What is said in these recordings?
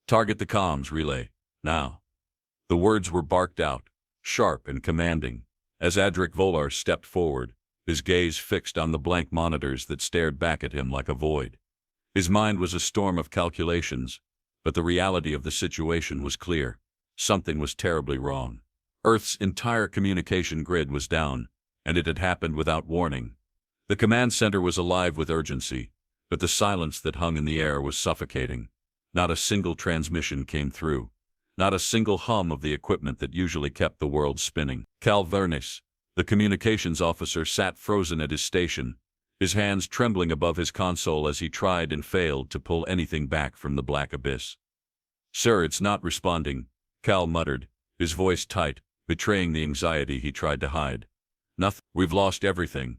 Target the comms relay, now. The words were barked out, sharp and commanding, as Adric Volar stepped forward, his gaze fixed on the blank monitors that stared back at him like a void. His mind was a storm of calculations, but the reality of the situation was clear. Something was terribly wrong. Earth's entire communication grid was down, and it had happened without warning. The command center was alive with urgency, but the silence that hung in the air was suffocating. Not a single transmission came through. Not a single hum of the equipment that usually kept the world spinning. Cal Vernis, the communications officer, sat frozen at his station, his hands trembling above his console as he tried and failed to pull anything back from the black abyss. "Sir, it's not responding," Cal muttered, his voice tight, betraying the anxiety he tried to hide. "Nothing. We've lost everything."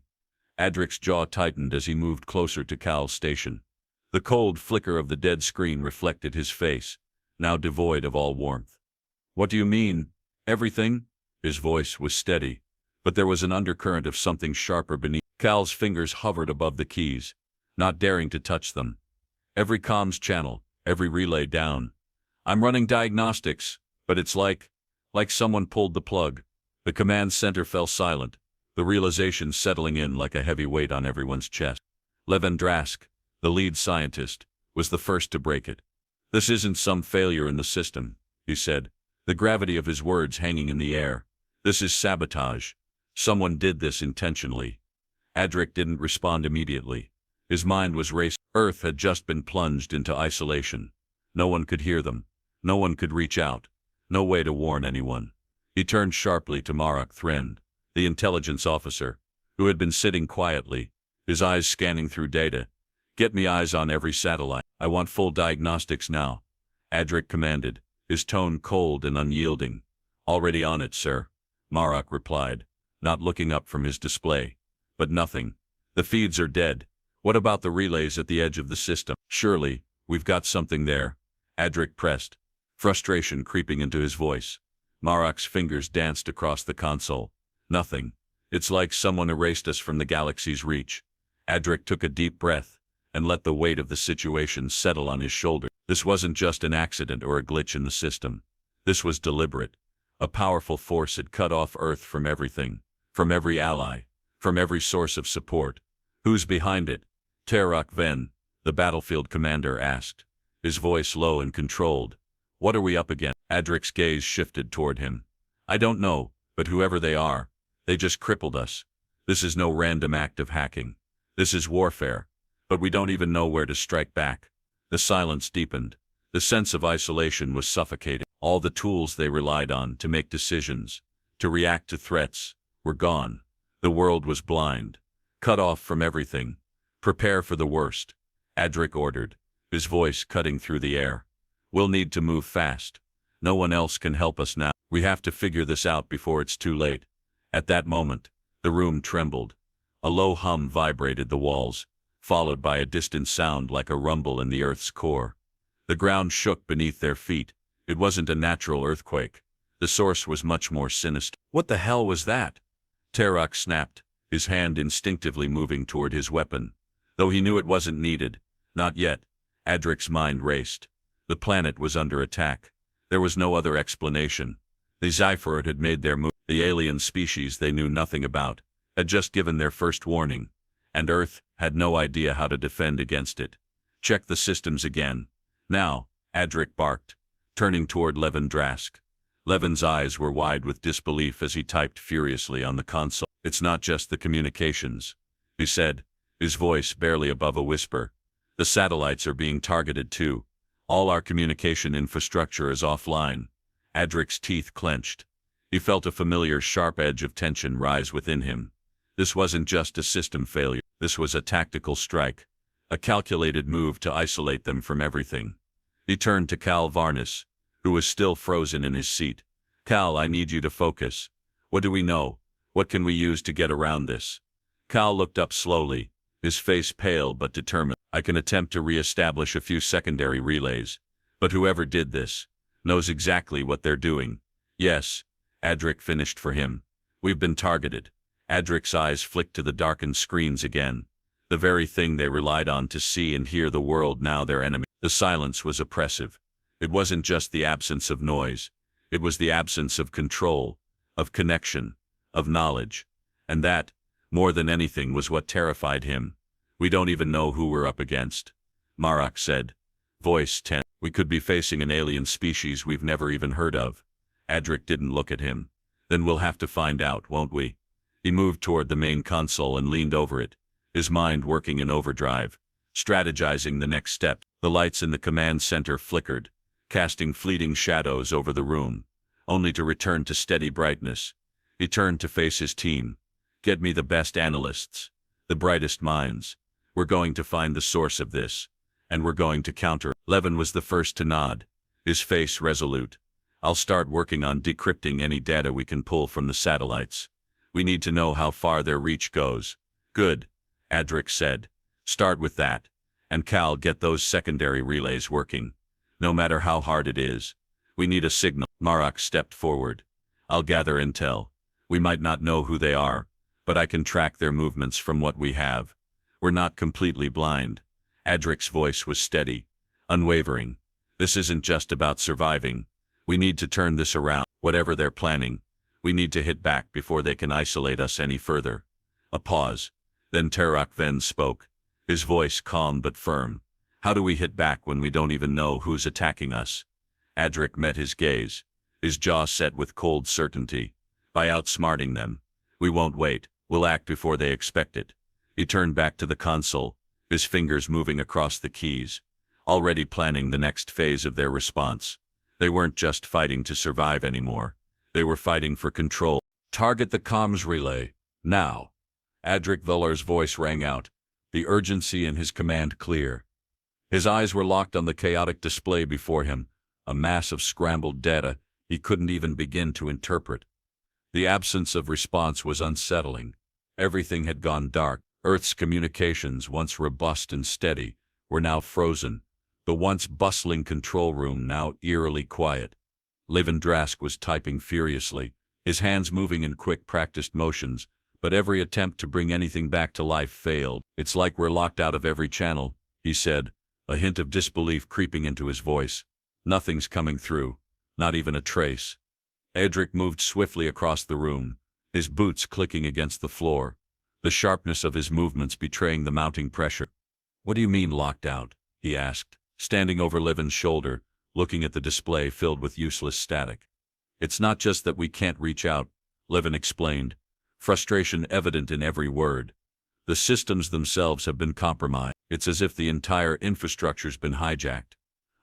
Adric's jaw tightened as he moved closer to Cal's station. The cold flicker of the dead screen reflected his face, now devoid of all warmth. "What do you mean, everything?" His voice was steady, but there was an undercurrent of something sharper beneath. Cal's fingers hovered above the keys, not daring to touch them. "Every comms channel, every relay down. I'm running diagnostics, but it's like someone pulled the plug." The command center fell silent, the realization settling in like a heavy weight on everyone's chest. Levin Drask, the lead scientist, was the first to break it. "This isn't some failure in the system," he said, the gravity of his words hanging in the air. "This is sabotage. Someone did this intentionally." Adric didn't respond immediately. His mind was racing. Earth had just been plunged into isolation. No one could hear them. No one could reach out. No way to warn anyone. He turned sharply to Marok Thrend, the intelligence officer, who had been sitting quietly, his eyes scanning through data. "Get me eyes on every satellite. I want full diagnostics now," Adric commanded, his tone cold and unyielding. "Already on it, sir," Marok replied, not looking up from his display. "But nothing. The feeds are dead. What about the relays at the edge of the system?" "Surely, we've got something there," Adric pressed, frustration creeping into his voice. Marok's fingers danced across the console. "Nothing. It's like someone erased us from the galaxy's reach." Adric took a deep breath and let the weight of the situation settle on his shoulder. This wasn't just an accident or a glitch in the system. This was deliberate. A powerful force had cut off Earth from everything, from every ally, from every source of support. "Who's behind it?" Terok Ven, the battlefield commander, asked, his voice low and controlled. "What are we up against?" Adric's gaze shifted toward him. "I don't know, but whoever they are, they just crippled us. This is no random act of hacking. This is warfare, but we don't even know where to strike back." The silence deepened. The sense of isolation was suffocating. All the tools they relied on to make decisions, to react to threats, were gone. The world was blind, cut off from everything. "Prepare for the worst," Adric ordered, his voice cutting through the air. "We'll need to move fast. No one else can help us now. We have to figure this out before it's too late." At that moment, the room trembled. A low hum vibrated the walls, followed by a distant sound like a rumble in the Earth's core. The ground shook beneath their feet. It wasn't a natural earthquake. The source was much more sinister. "What the hell was that?" Terok snapped, his hand instinctively moving toward his weapon, though he knew it wasn't needed. Not yet. Adric's mind raced. The planet was under attack. There was no other explanation. The Zyphorid had made their move. The alien species they knew nothing about had just given their first warning, and Earth had no idea how to defend against it. "Check the systems again. Now," Adric barked, turning toward Levin Drask. Levin's eyes were wide with disbelief as he typed furiously on the console. "It's not just the communications," he said, his voice barely above a whisper. "The satellites are being targeted too. All our communication infrastructure is offline." Adric's teeth clenched. He felt a familiar sharp edge of tension rise within him. This wasn't just a system failure. This was a tactical strike, a calculated move to isolate them from everything. He turned to Cal Varnis, who was still frozen in his seat. "Cal, I need you to focus. What do we know? What can we use to get around this?" Cal looked up slowly, his face pale but determined. "I can attempt to re-establish a few secondary relays, but whoever did this knows exactly what they're doing." "Yes," Adric finished for him. "We've been targeted." Adric's eyes flicked to the darkened screens again. The very thing they relied on to see and hear the world, now their enemy. The silence was oppressive. It wasn't just the absence of noise. It was the absence of control, of connection, of knowledge. And that, more than anything, was what terrified him. We don't even know who we're up against, Marak said, voice tense. We could be facing an alien species we've never even heard of. Adric didn't look at him. Then we'll have to find out, won't we? He moved toward the main console and leaned over it, his mind working in overdrive, strategizing the next step. The lights in the command center flickered, casting fleeting shadows over the room, only to return to steady brightness. He turned to face his team. Get me the best analysts, the brightest minds. We're going to find the source of this, and we're going to counter. Levin was the first to nod, his face resolute. I'll start working on decrypting any data we can pull from the satellites. We need to know how far their reach goes. Good, Adric said. Start with that. And Cal, get those secondary relays working. No matter how hard it is. We need a signal. Marak stepped forward. I'll gather intel. We might not know who they are, but I can track their movements from what we have. We're not completely blind. Adric's voice was steady, unwavering. This isn't just about surviving. We need to turn this around. Whatever they're planning, we need to hit back before they can isolate us any further. A pause. Then Tarak Ven spoke, his voice calm but firm. How do we hit back when we don't even know who's attacking us? Adric met his gaze, his jaw set with cold certainty. By outsmarting them. We won't wait. We'll act before they expect it. He turned back to the console, his fingers moving across the keys, already planning the next phase of their response. They weren't just fighting to survive anymore. They were fighting for control. Target the comms relay, now. Adric Volar's voice rang out, the urgency in his command clear. His eyes were locked on the chaotic display before him, a mass of scrambled data he couldn't even begin to interpret. The absence of response was unsettling. Everything had gone dark. Earth's communications, once robust and steady, were now frozen. The once bustling control room now eerily quiet. Levin Drask was typing furiously, his hands moving in quick practiced motions, but every attempt to bring anything back to life failed. It's like we're locked out of every channel, he said, a hint of disbelief creeping into his voice. Nothing's coming through, not even a trace. Adric moved swiftly across the room, his boots clicking against the floor, the sharpness of his movements betraying the mounting pressure. What do you mean locked out? He asked, standing over Levin's shoulder, looking at the display filled with useless static. It's not just that we can't reach out, Levin explained, frustration evident in every word. The systems themselves have been compromised. It's as if the entire infrastructure's been hijacked.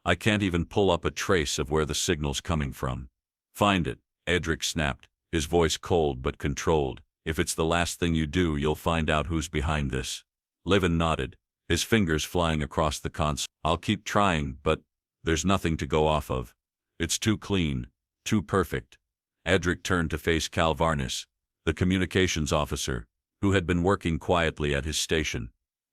I can't even pull up a trace of where the signal's coming from. Find it, Adric snapped, his voice cold but controlled. If it's the last thing you do, you'll find out who's behind this. Levin nodded, his fingers flying across the console. I'll keep trying, but there's nothing to go off of. It's too clean, too perfect. Adric turned to face Cal Varnis, the communications officer, who had been working quietly at his station.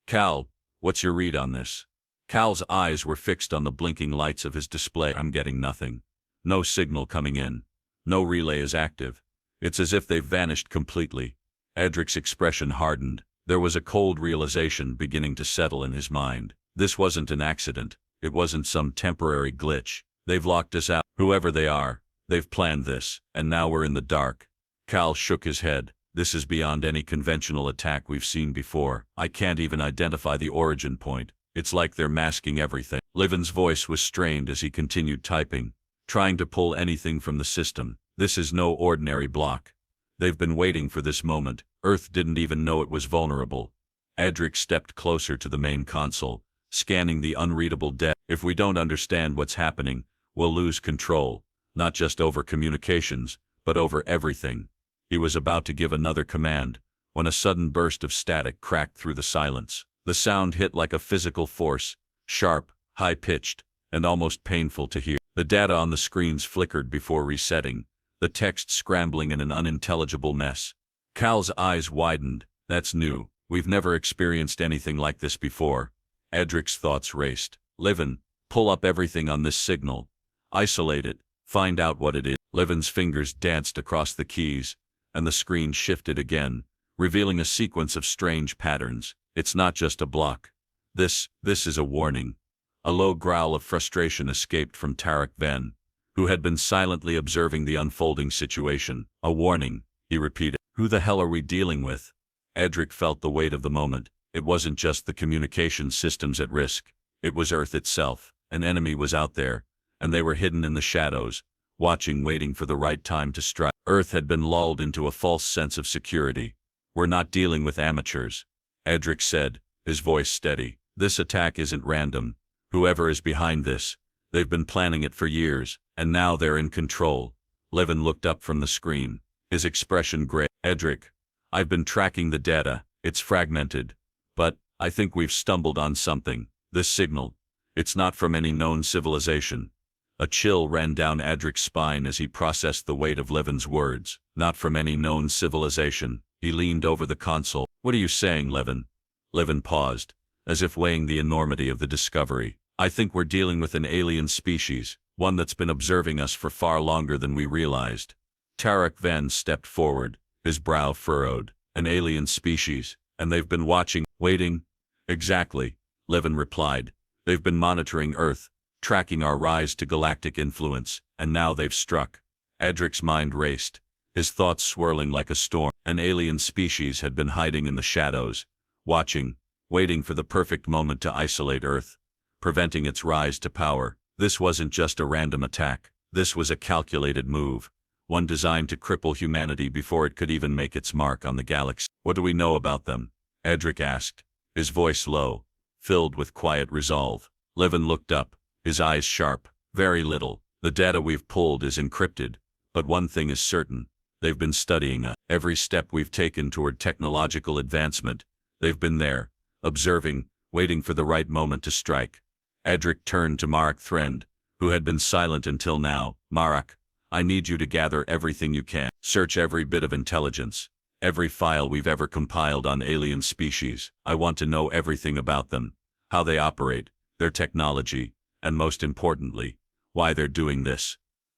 Cal, what's your read on this? Cal's eyes were fixed on the blinking lights of his display. I'm getting nothing. No signal coming in. No relay is active. It's as if they've vanished completely. Adric's expression hardened. There was a cold realization beginning to settle in his mind. This wasn't an accident. It wasn't some temporary glitch. They've locked us out. Whoever they are, they've planned this, and now we're in the dark. Cal shook his head. This is beyond any conventional attack we've seen before. I can't even identify the origin point. It's like they're masking everything. Levin's voice was strained as he continued typing, trying to pull anything from the system. This is no ordinary block. They've been waiting for this moment. Earth didn't even know it was vulnerable. Adric stepped closer to the main console, scanning the unreadable data. If we don't understand what's happening, we'll lose control, not just over communications, but over everything. He was about to give another command, when a sudden burst of static cracked through the silence. The sound hit like a physical force, sharp, high-pitched, and almost painful to hear. The data on the screens flickered before resetting, the text scrambling in an unintelligible mess. Cal's eyes widened. That's new. We've never experienced anything like this before. Adric's thoughts raced. Levin, pull up everything on this signal. Isolate it. Find out what it is. Levin's fingers danced across the keys, and the screen shifted again, revealing a sequence of strange patterns. It's not just a block. This is a warning. A low growl of frustration escaped from Tarek Ven, who had been silently observing the unfolding situation. A warning, he repeated. Who the hell are we dealing with? Edric felt the weight of the moment. It wasn't just the communication systems at risk. It was Earth itself. An enemy was out there, and they were hidden in the shadows, watching, waiting for the right time to strike. Earth had been lulled into a false sense of security. We're not dealing with amateurs, Edric said, his voice steady. This attack isn't random. Whoever is behind this, they've been planning it for years, and now they're in control. Levin looked up from the screen, his expression gray. Edric, I've been tracking the data. It's fragmented. But I think we've stumbled on something. This signal, it's not from any known civilization. A chill ran down Edric's spine as he processed the weight of Levin's words. Not from any known civilization. He leaned over the console. What are you saying, Levin? Levin paused, as if weighing the enormity of the discovery. I think we're dealing with an alien species, one that's been observing us for far longer than we realized. Tarek Ven stepped forward, his brow furrowed. An alien species, and they've been watching, waiting? Exactly, Levin replied. They've been monitoring Earth, tracking our rise to galactic influence, and now they've struck. Edric's mind raced, his thoughts swirling like a storm. An alien species had been hiding in the shadows, watching, waiting for the perfect moment to isolate Earth, preventing its rise to power. This wasn't just a random attack. This was a calculated move, one designed to cripple humanity before it could even make its mark on the galaxy. What do we know about them? Edric asked, his voice low, filled with quiet resolve. Levin looked up, his eyes sharp. Very little. The data we've pulled is encrypted, but one thing is certain. They've been studying us. Every step we've taken toward technological advancement, they've been there, observing, waiting for the right moment to strike. Edric turned to Marek Thrend, who had been silent until now. Marek, I need you to gather everything you can. Search every bit of intelligence, every file we've ever compiled on alien species. I want to know everything about them, how they operate, their technology, and most importantly, why they're doing this.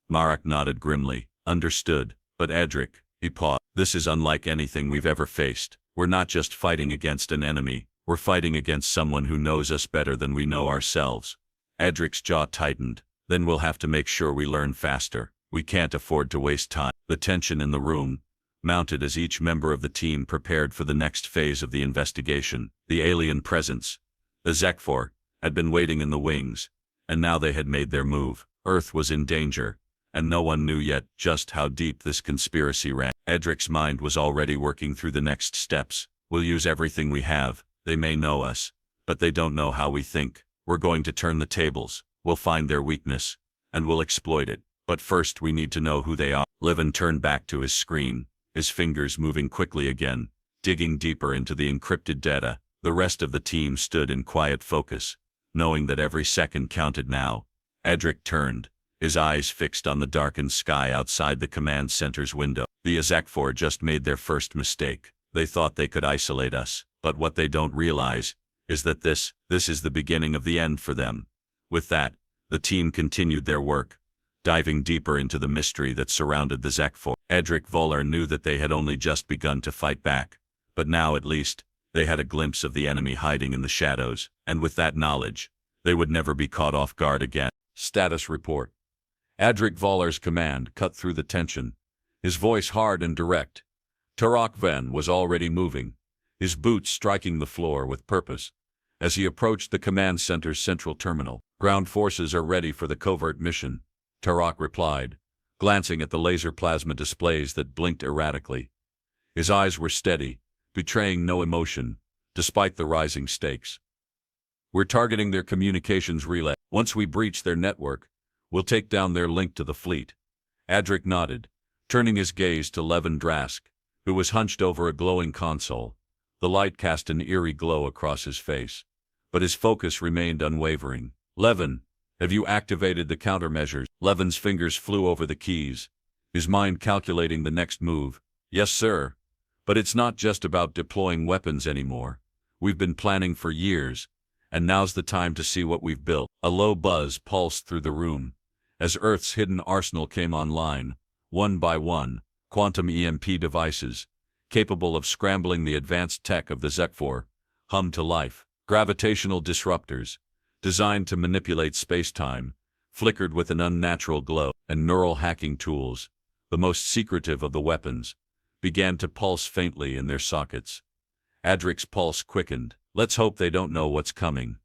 Marek nodded grimly. Understood. But Edric, he paused. This is unlike anything we've ever faced. We're not just fighting against an enemy. We're fighting against someone who knows us better than we know ourselves. Edric's jaw tightened. Then we'll have to make sure we learn faster. We can't afford to waste time. The tension in the room mounted as each member of the team prepared for the next phase of the investigation. The alien presence, the Zekfor, had been waiting in the wings, and now they had made their move. Earth was in danger, and no one knew yet just how deep this conspiracy ran. Edric's mind was already working through the next steps. We'll use everything we have. They may know us, but they don't know how we think. We're going to turn the tables. We'll find their weakness, and we'll exploit it. But first we need to know who they are. Levin turned back to his screen, his fingers moving quickly again, digging deeper into the encrypted data. The rest of the team stood in quiet focus, knowing that every second counted now. Edric turned, his eyes fixed on the darkened sky outside the command center's window. The Zekfor just made their first mistake. They thought they could isolate us, but what they don't realize is that this is the beginning of the end for them. With that, the team continued their work, diving deeper into the mystery that surrounded the Zekfor. Edric Voller knew that they had only just begun to fight back, but now at least, they had a glimpse of the enemy hiding in the shadows, and with that knowledge, they would never be caught off guard again. Status report. Edric Voller's command cut through the tension, his voice hard and direct. Tarek Ven was already moving, his boots striking the floor with purpose. As he approached the command center's central terminal, ground forces are ready for the covert mission, Tarek replied, glancing at the laser plasma displays that blinked erratically. His eyes were steady, betraying no emotion, despite the rising stakes. We're targeting their communications relay. Once we breach their network, we'll take down their link to the fleet. Edric nodded, turning his gaze to Levin Drask, who was hunched over a glowing console. The light cast an eerie glow across his face, but his focus remained unwavering. Levin, have you activated the countermeasures? Levin's fingers flew over the keys, his mind calculating the next move. Yes, sir. But it's not just about deploying weapons anymore. We've been planning for years, and now's the time to see what we've built. A low buzz pulsed through the room, as Earth's hidden arsenal came online, one by one. Quantum EMP devices, capable of scrambling the advanced tech of the Zekfor, hummed to life. Gravitational disruptors, designed to manipulate space-time, flickered with an unnatural glow, and neural hacking tools, the most secretive of the weapons, began to pulse faintly in their sockets. Adric's pulse quickened. Let's hope they don't know what's coming.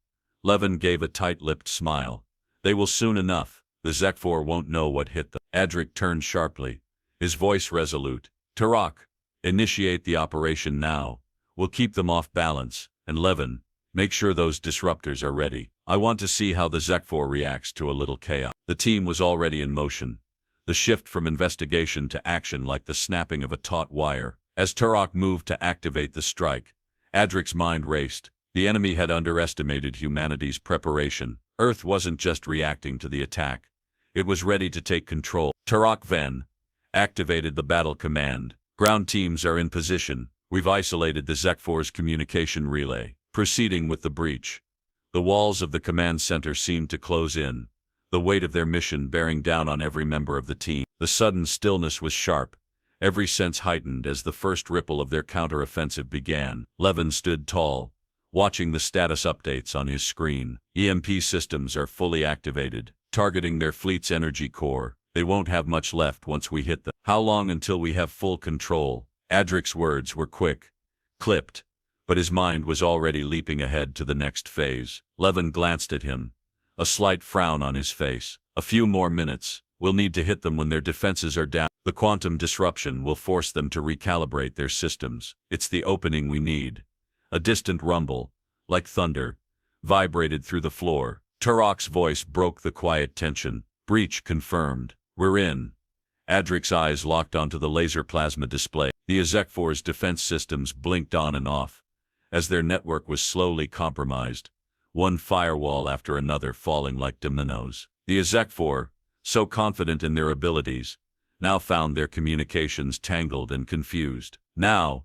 Levin gave a tight-lipped smile. They will soon enough. The Zekfor won't know what hit them. Adric turned sharply, his voice resolute. Tarak, initiate the operation now. We'll keep them off balance. And Levin, make sure those disruptors are ready. I want to see how the Zekfor reacts to a little chaos. The team was already in motion, the shift from investigation to action like the snapping of a taut wire. As Tarak moved to activate the strike, Adric's mind raced. The enemy had underestimated humanity's preparation. Earth wasn't just reacting to the attack. It was ready to take control. Tarak then activated the battle command. Ground teams are in position. We've isolated the Zekfor's communication relay. Proceeding with the breach. The walls of the command center seemed to close in, the weight of their mission bearing down on every member of the team. The sudden stillness was sharp, every sense heightened as the first ripple of their counteroffensive began. Levin stood tall, watching the status updates on his screen. EMP systems are fully activated, targeting their fleet's energy core. They won't have much left once we hit them. How long until we have full control? Adric's words were quick, clipped, but his mind was already leaping ahead to the next phase. Levin glanced at him, a slight frown on his face. A few more minutes. We'll need to hit them when their defenses are down. The quantum disruption will force them to recalibrate their systems. It's the opening we need. A distant rumble, like thunder, vibrated through the floor. Tarak's voice broke the quiet tension. Breach confirmed. We're in. Adric's eyes locked onto the laser plasma display. The Zekfor's defense systems blinked on and off, as their network was slowly compromised, one firewall after another falling like dominoes. The Zekfor, so confident in their abilities, now found their communications tangled and confused. Now,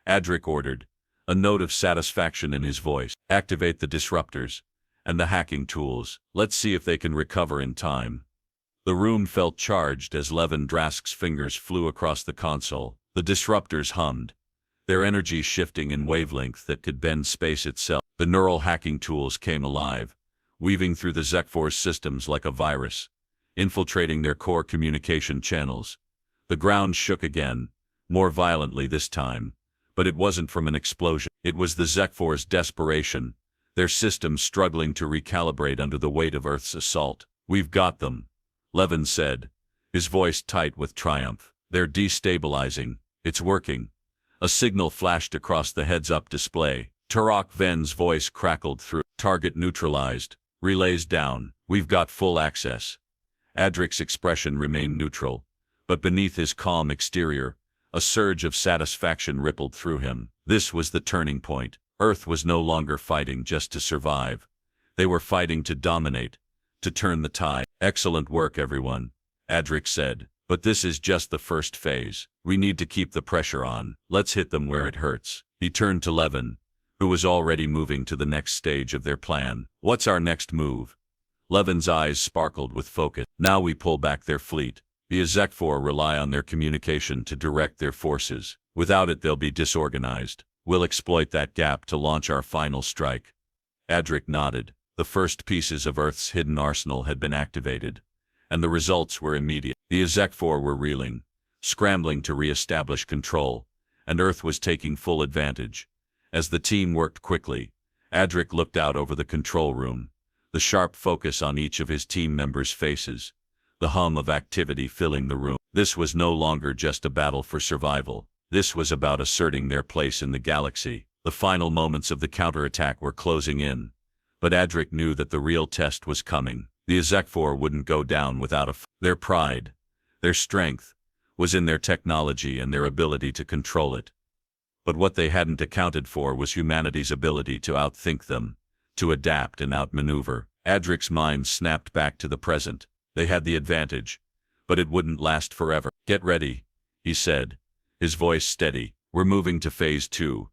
Adric ordered, a note of satisfaction in his voice. Activate the disruptors and the hacking tools. Let's see if they can recover in time. The room felt charged as Levin Drask's fingers flew across the console. The disruptors hummed, their energy shifting in wavelength that could bend space itself. The neural hacking tools came alive, weaving through the Zekfor's systems like a virus, infiltrating their core communication channels. The ground shook again, more violently this time, but it wasn't from an explosion. It was the Zekfor's desperation, their systems struggling to recalibrate under the weight of Earth's assault. We've got them, Levin said, his voice tight with triumph. They're destabilizing. It's working. A signal flashed across the heads-up display. Tarak Ven's voice crackled through. Target neutralized. Relays down. We've got full access. Adric's expression remained neutral, but beneath his calm exterior, a surge of satisfaction rippled through him. This was the turning point. Earth was no longer fighting just to survive. They were fighting to dominate, to turn the tide. Excellent work, everyone, Adric said. But this is just the first phase. We need to keep the pressure on. Let's hit them where it hurts. He turned to Levin, who was already moving to the next stage of their plan. What's our next move? Levin's eyes sparkled with focus. Now we pull back their fleet. The Zekfor rely on their communication to direct their forces. Without it, they'll be disorganized. We'll exploit that gap to launch our final strike. Adric nodded. The first pieces of Earth's hidden arsenal had been activated, and the results were immediate. The Zekfor were reeling, scrambling to re-establish control, and Earth was taking full advantage. As the team worked quickly, Adric looked out over the control room, the sharp focus on each of his team members' faces, the hum of activity filling the room. This was no longer just a battle for survival. This was about asserting their place in the galaxy. The final moments of the counterattack were closing in, but Adric knew that the real test was coming. The Zekfor wouldn't go down without a fight. Their pride, their strength, was in their technology and their ability to control it. But what they hadn't accounted for was humanity's ability to outthink them, to adapt and outmaneuver. Adric's mind snapped back to the present. They had the advantage, but it wouldn't last forever. Get ready, he said, his voice steady. We're moving to phase 2.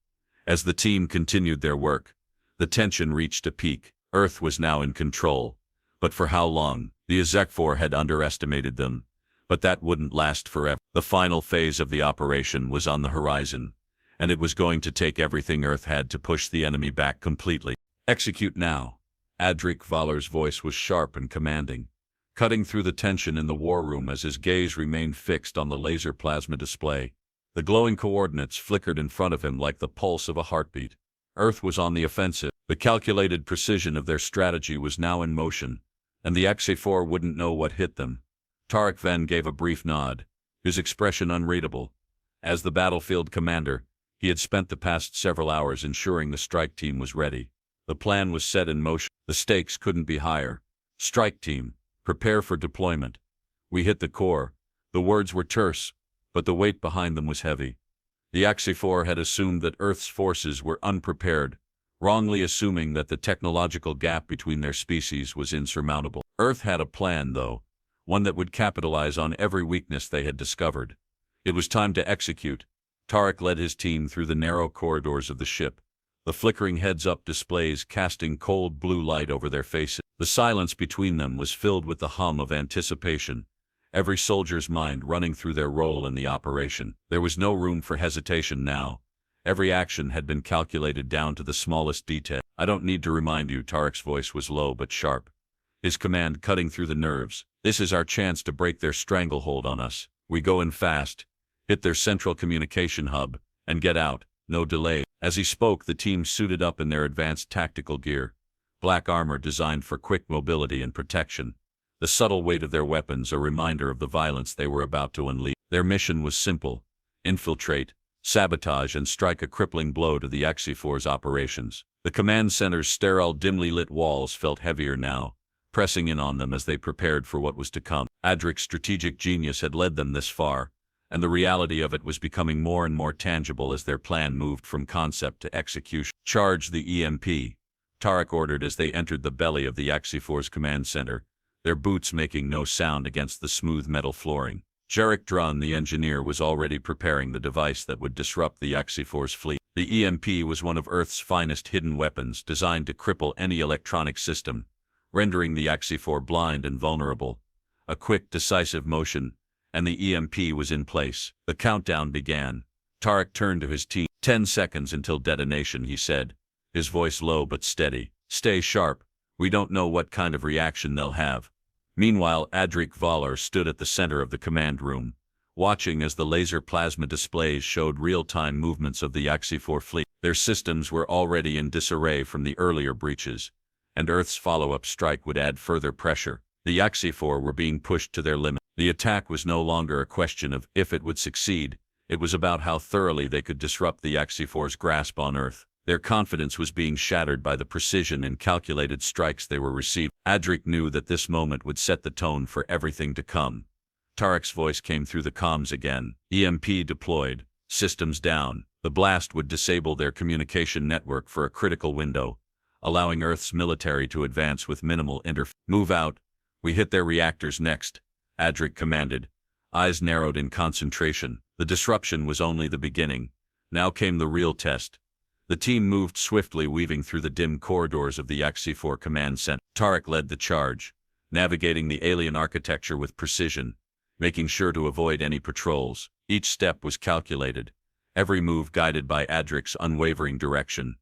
As the team continued their work, the tension reached a peak. Earth was now in control. But for how long? The Zekfor had underestimated them, but that wouldn't last forever. The final phase of the operation was on the horizon, and it was going to take everything Earth had to push the enemy back completely. Execute now, Adric Valor's voice was sharp and commanding, cutting through the tension in the war room as his gaze remained fixed on the laser plasma display. The glowing coordinates flickered in front of him like the pulse of a heartbeat. Earth was on the offensive. The calculated precision of their strategy was now in motion, and the XA4 wouldn't know what hit them. Tarek Ven gave a brief nod, his expression unreadable. As the battlefield commander, he had spent the past several hours ensuring the strike team was ready. The plan was set in motion. The stakes couldn't be higher. Strike team, prepare for deployment. We hit the core. The words were terse, but the weight behind them was heavy. The XA4 had assumed that Earth's forces were unprepared, wrongly assuming that the technological gap between their species was insurmountable. Earth had a plan, though, one that would capitalize on every weakness they had discovered. It was time to execute. Tarek led his team through the narrow corridors of the ship, the flickering heads-up displays casting cold blue light over their faces. The silence between them was filled with the hum of anticipation, every soldier's mind running through their role in the operation. There was no room for hesitation now. Every action had been calculated down to the smallest detail. I don't need to remind you, Tarek's voice was low but sharp, his command cutting through the nerves. This is our chance to break their stranglehold on us. We go in fast, hit their central communication hub, and get out, no delay. As he spoke, the team suited up in their advanced tactical gear, black armor designed for quick mobility and protection. The subtle weight of their weapons a reminder of the violence they were about to unleash. Their mission was simple: infiltrate, sabotage, and strike a crippling blow to the XE4's operations. The command center's sterile, dimly lit walls felt heavier now, pressing in on them as they prepared for what was to come. Adric's strategic genius had led them this far, and the reality of it was becoming more and more tangible as their plan moved from concept to execution. Charge the EMP, Tarek ordered as they entered the belly of the XE4's command center, their boots making no sound against the smooth metal flooring. Jarek Drun, the engineer, was already preparing the device that would disrupt the XE4's fleet. The EMP was one of Earth's finest hidden weapons, designed to cripple any electronic system, rendering the XE4 blind and vulnerable. A quick, decisive motion, and the EMP was in place. The countdown began. Tarek turned to his team. 10 seconds until detonation, he said, his voice low but steady. Stay sharp. We don't know what kind of reaction they'll have. Meanwhile, Adric Valor stood at the center of the command room, watching as the laser plasma displays showed real-time movements of the XE4 fleet. Their systems were already in disarray from the earlier breaches, and Earth's follow-up strike would add further pressure. The XE4 were being pushed to their limit. The attack was no longer a question of if it would succeed, it was about how thoroughly they could disrupt the XE4's grasp on Earth. Their confidence was being shattered by the precision and calculated strikes they were receiving. Adric knew that this moment would set the tone for everything to come. Tarek's voice came through the comms again. EMP deployed, systems down. The blast would disable their communication network for a critical window, allowing Earth's military to advance with minimal interference. Move out. We hit their reactors next, Adric commanded, eyes narrowed in concentration. The disruption was only the beginning. Now came the real test. The team moved swiftly, weaving through the dim corridors of the XE4 command center. Tarek led the charge, navigating the alien architecture with precision, making sure to avoid any patrols. Each step was calculated, every move guided by Adric's unwavering direction.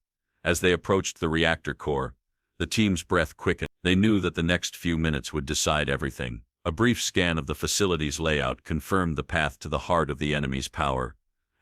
As they approached the reactor core, the team's breath quickened. They knew that the next few minutes would decide everything. A brief scan of the facility's layout confirmed the path to the heart of the enemy's power.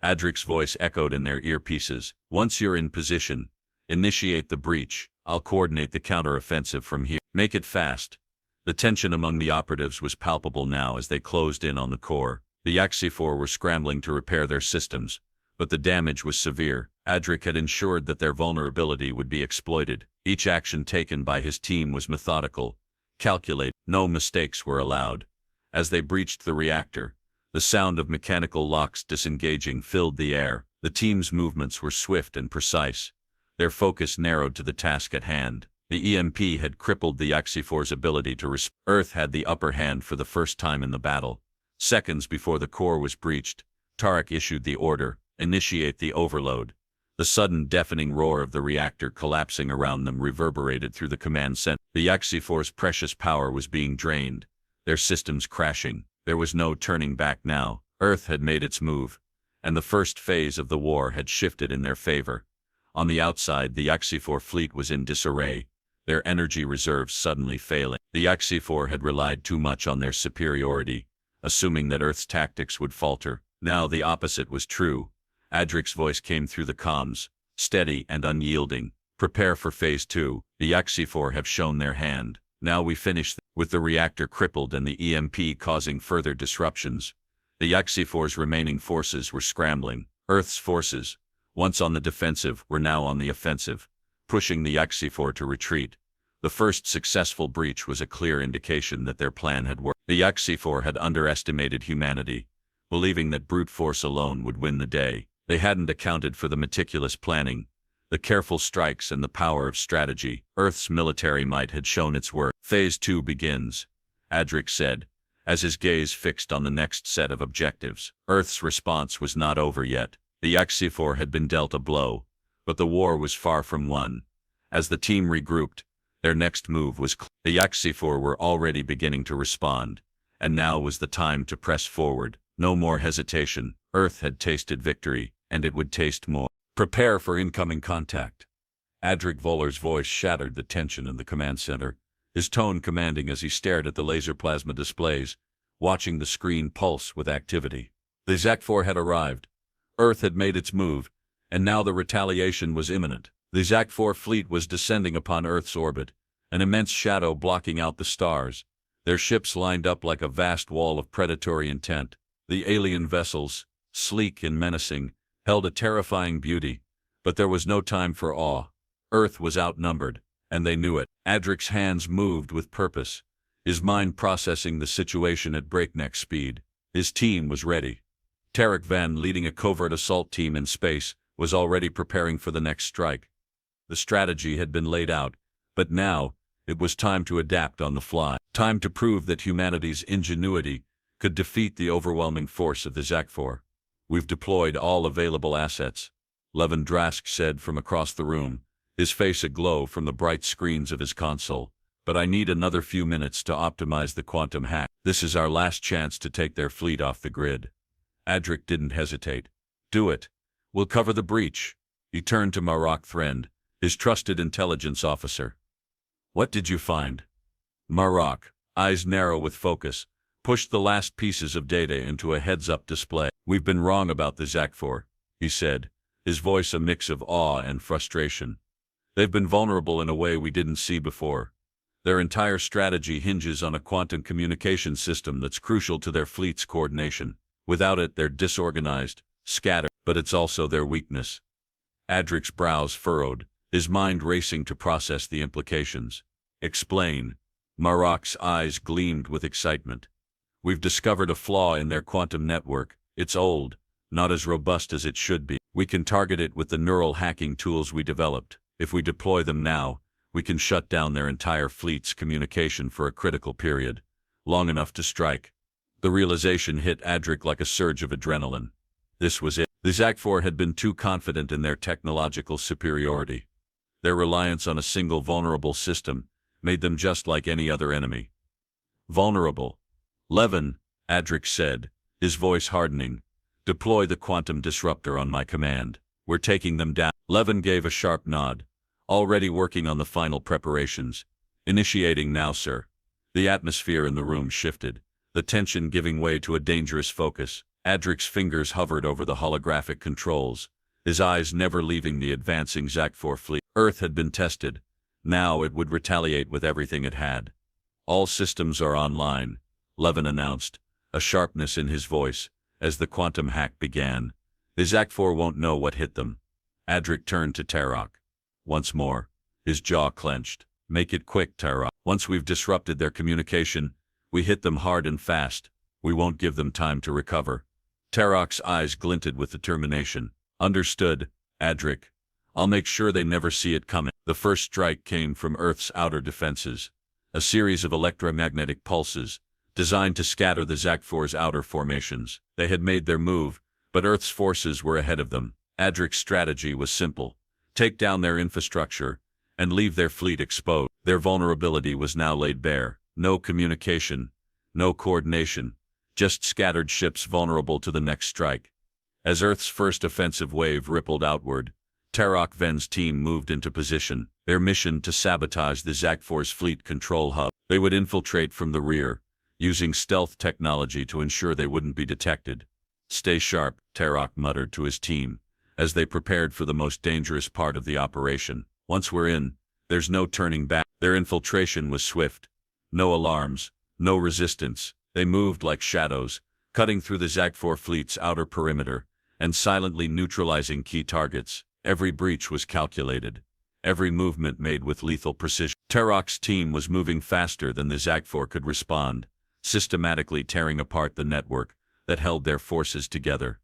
Adric's voice echoed in their earpieces. Once you're in position, initiate the breach. I'll coordinate the counteroffensive from here. Make it fast. The tension among the operatives was palpable now as they closed in on the core. The XE4 were scrambling to repair their systems, but the damage was severe. Adric had ensured that their vulnerability would be exploited. Each action taken by his team was methodical, calculated. No mistakes were allowed. As they breached the reactor, the sound of mechanical locks disengaging filled the air. The team's movements were swift and precise, their focus narrowed to the task at hand. The EMP had crippled the XE4's ability to respond. Earth had the upper hand for the first time in the battle. Seconds before the core was breached, Tarek issued the order, initiate the overload. The sudden deafening roar of the reactor collapsing around them reverberated through the command center. The XE4's precious power was being drained, their systems crashing. There was no turning back now. Earth had made its move, and the first phase of the war had shifted in their favor. On the outside, the XE4 fleet was in disarray, their energy reserves suddenly failing. The Xe-4 had relied too much on their superiority, assuming that Earth's tactics would falter. Now the opposite was true. Adric's voice came through the comms, steady and unyielding. Prepare for Phase 2. The Xe-4 have shown their hand. Now we finish with the reactor crippled and the EMP causing further disruptions. The Xe-4's remaining forces were scrambling. Earth's forces, once on the defensive, were now on the offensive, pushing the Xe-4 to retreat. The first successful breach was a clear indication that their plan had worked. The Xe-4 had underestimated humanity, believing that brute force alone would win the day. They hadn't accounted for the meticulous planning, the careful strikes, and the power of strategy. Earth's military might had shown its worth. Phase 2 begins, Adric said, as his gaze fixed on the next set of objectives. Earth's response was not over yet. The Xe-4 had been dealt a blow, but the war was far from won. As the team regrouped, their next move was clear. The Xe-4 were already beginning to respond, and now was the time to press forward. No more hesitation. Earth had tasted victory, and it would taste more. Prepare for incoming contact. Adric Volar's voice shattered the tension in the command center, his tone commanding as he stared at the laser plasma displays, watching the screen pulse with activity. The Xe-4 had arrived. Earth had made its move, and now the retaliation was imminent. The Xe-4 fleet was descending upon Earth's orbit, an immense shadow blocking out the stars. Their ships lined up like a vast wall of predatory intent. The alien vessels, sleek and menacing, held a terrifying beauty, but there was no time for awe. Earth was outnumbered, and they knew it. Adric's hands moved with purpose, his mind processing the situation at breakneck speed. His team was ready. Tarek Van, leading a covert assault team in space, was already preparing for the next strike. The strategy had been laid out, but now it was time to adapt on the fly. Time to prove that humanity's ingenuity could defeat the overwhelming force of the Xe-4. We've deployed all available assets, Levin Drask said from across the room, his face aglow from the bright screens of his console. But I need another few minutes to optimize the quantum hack. This is our last chance to take their fleet off the grid. Adric didn't hesitate. Do it. We'll cover the breach. He turned to Marok Thrend, his trusted intelligence officer. What did you find? Marok, eyes narrow with focus, pushed the last pieces of data into a heads-up display. We've been wrong about the Xe-4, he said, his voice a mix of awe and frustration. They've been vulnerable in a way we didn't see before. Their entire strategy hinges on a quantum communication system that's crucial to their fleet's coordination. Without it, they're disorganized, scattered, but it's also their weakness. Adric's brows furrowed, his mind racing to process the implications. Explain. Marok's eyes gleamed with excitement. We've discovered a flaw in their quantum network. It's old, not as robust as it should be. We can target it with the neural hacking tools we developed. If we deploy them now, we can shut down their entire fleet's communication for a critical period, long enough to strike. The realization hit Adric like a surge of adrenaline. This was it. The Xe-4 had been too confident in their technological superiority. Their reliance on a single vulnerable system made them just like any other enemy. Vulnerable. Levin, Adric said, his voice hardening. Deploy the quantum disruptor on my command. We're taking them down. Levin gave a sharp nod, already working on the final preparations. Initiating now, sir. The atmosphere in the room shifted, the tension giving way to a dangerous focus. Adric's fingers hovered over the holographic controls, his eyes never leaving the advancing Xe-4 fleet. Earth had been tested. Now it would retaliate with everything it had. All systems are online, Levin announced, a sharpness in his voice, as the quantum hack began. The Xe-4 won't know what hit them. Adric turned to Tarok. Once more, his jaw clenched. Make it quick, Tarok. Once we've disrupted their communication, we hit them hard and fast. We won't give them time to recover. Tarok's eyes glinted with determination. Understood, Adric. I'll make sure they never see it coming. The first strike came from Earth's outer defenses, a series of electromagnetic pulses, designed to scatter the Xe-4's outer formations. They had made their move, but Earth's forces were ahead of them. Adric's strategy was simple. Take down their infrastructure, and leave their fleet exposed. Their vulnerability was now laid bare. No communication, no coordination, just scattered ships vulnerable to the next strike. As Earth's first offensive wave rippled outward, Tarok Ven's team moved into position, their mission to sabotage the Zakfor's fleet control hub. They would infiltrate from the rear, using stealth technology to ensure they wouldn't be detected. "Stay sharp," Tarok muttered to his team, as they prepared for the most dangerous part of the operation. "Once we're in, there's no turning back." Their infiltration was swift. No alarms, no resistance. They moved like shadows, cutting through the Zakfor fleet's outer perimeter, and silently neutralizing key targets. Every breach was calculated, every movement made with lethal precision. Tarok's team was moving faster than the Zakfor could respond, systematically tearing apart the network that held their forces together.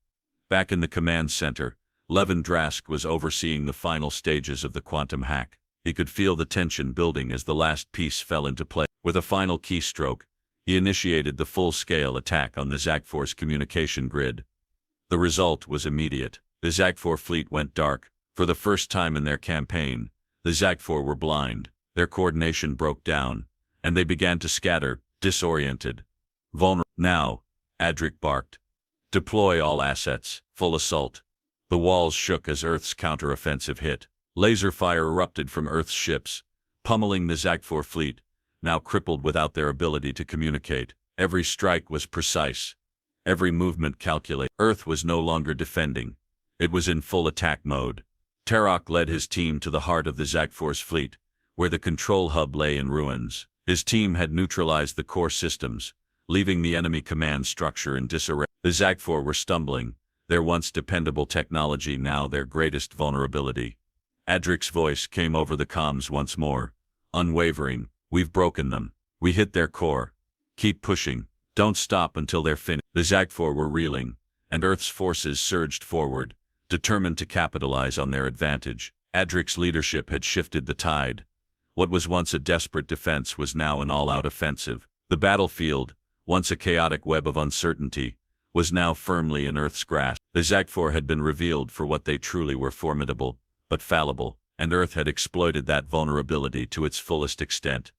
Back in the command center, Levin Drask was overseeing the final stages of the quantum hack. He could feel the tension building as the last piece fell into place. With a final keystroke, he initiated the full-scale attack on the Zakfor's communication grid. The result was immediate. The Zakfor fleet went dark. For the first time in their campaign, the Zakfor were blind. Their coordination broke down, and they began to scatter, disoriented. "Vulnerable." "Now," Adric barked. "Deploy all assets. Full assault." The walls shook as Earth's counteroffensive hit. Laser fire erupted from Earth's ships, pummeling the Zakfor fleet, now crippled without their ability to communicate. Every strike was precise, every movement calculated. Earth was no longer defending. It was in full attack mode. Tarok led his team to the heart of the Zakfor's fleet, where the control hub lay in ruins. His team had neutralized the core systems, leaving the enemy command structure in disarray. The Zakfor were stumbling, their once dependable technology now their greatest vulnerability. Adric's voice came over the comms once more, unwavering. "We've broken them. We hit their core. Keep pushing. Don't stop until they're finished." The Zakfor were reeling, and Earth's forces surged forward, determined to capitalize on their advantage. Adric's leadership had shifted the tide. What was once a desperate defense was now an all-out offensive. The battlefield, once a chaotic web of uncertainty, was now firmly in Earth's grasp. The Zakfor had been revealed for what they truly were: formidable, but fallible, and Earth had exploited that vulnerability to its fullest extent.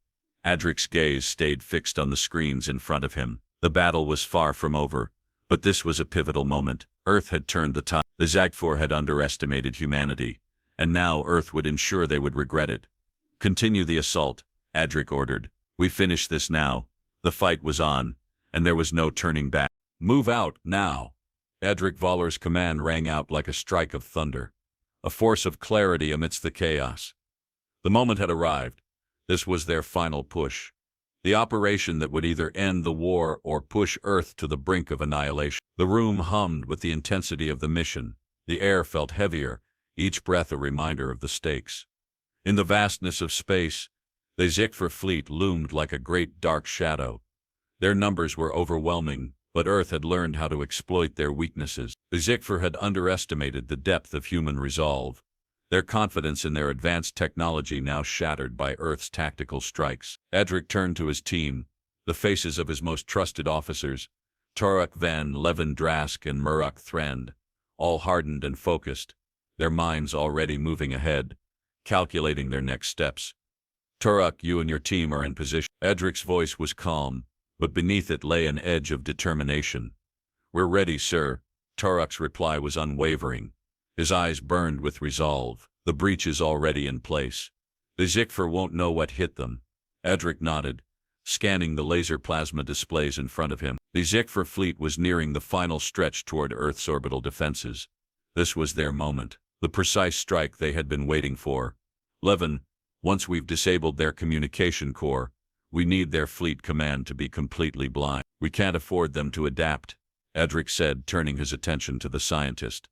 Adric's gaze stayed fixed on the screens in front of him. The battle was far from over, but this was a pivotal moment. Earth had turned the tide. The Zakfor had underestimated humanity, and now Earth would ensure they would regret it. "Continue the assault," Adric ordered. "We finish this now." The fight was on, and there was no turning back. "Move out, now!" Adric Voller's command rang out like a strike of thunder, a force of clarity amidst the chaos. The moment had arrived. This was their final push. The operation that would either end the war or push Earth to the brink of annihilation. The room hummed with the intensity of the mission. The air felt heavier, each breath a reminder of the stakes. In the vastness of space, the Zakfor fleet loomed like a great dark shadow. Their numbers were overwhelming, but Earth had learned how to exploit their weaknesses. The Zakfor had underestimated the depth of human resolve, their confidence in their advanced technology now shattered by Earth's tactical strikes. Adric turned to his team, the faces of his most trusted officers, Tarok Van, Levin Drask, and Murak Thrend, all hardened and focused, their minds already moving ahead, calculating their next steps. "Tarok, you and your team are in position." Adric's voice was calm, but beneath it lay an edge of determination. "We're ready, sir." Tarok's reply was unwavering. His eyes burned with resolve. "The breach is already in place. The Zakfor won't know what hit them." Adric nodded, scanning the laser plasma displays in front of him. The Zakfor fleet was nearing the final stretch toward Earth's orbital defenses. This was their moment, the precise strike they had been waiting for. "Levin, once we've disabled their communication core, we need their fleet command to be completely blind. We can't afford them to adapt," Adric said, turning his attention to the scientist.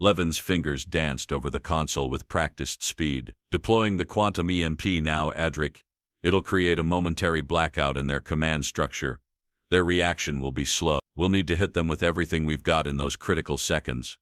Levin's fingers danced over the console with practiced speed. "Deploying the quantum EMP now, Adric. It'll create a momentary blackout in their command structure. Their reaction will be slow. We'll need to hit them with everything we've got in those critical seconds."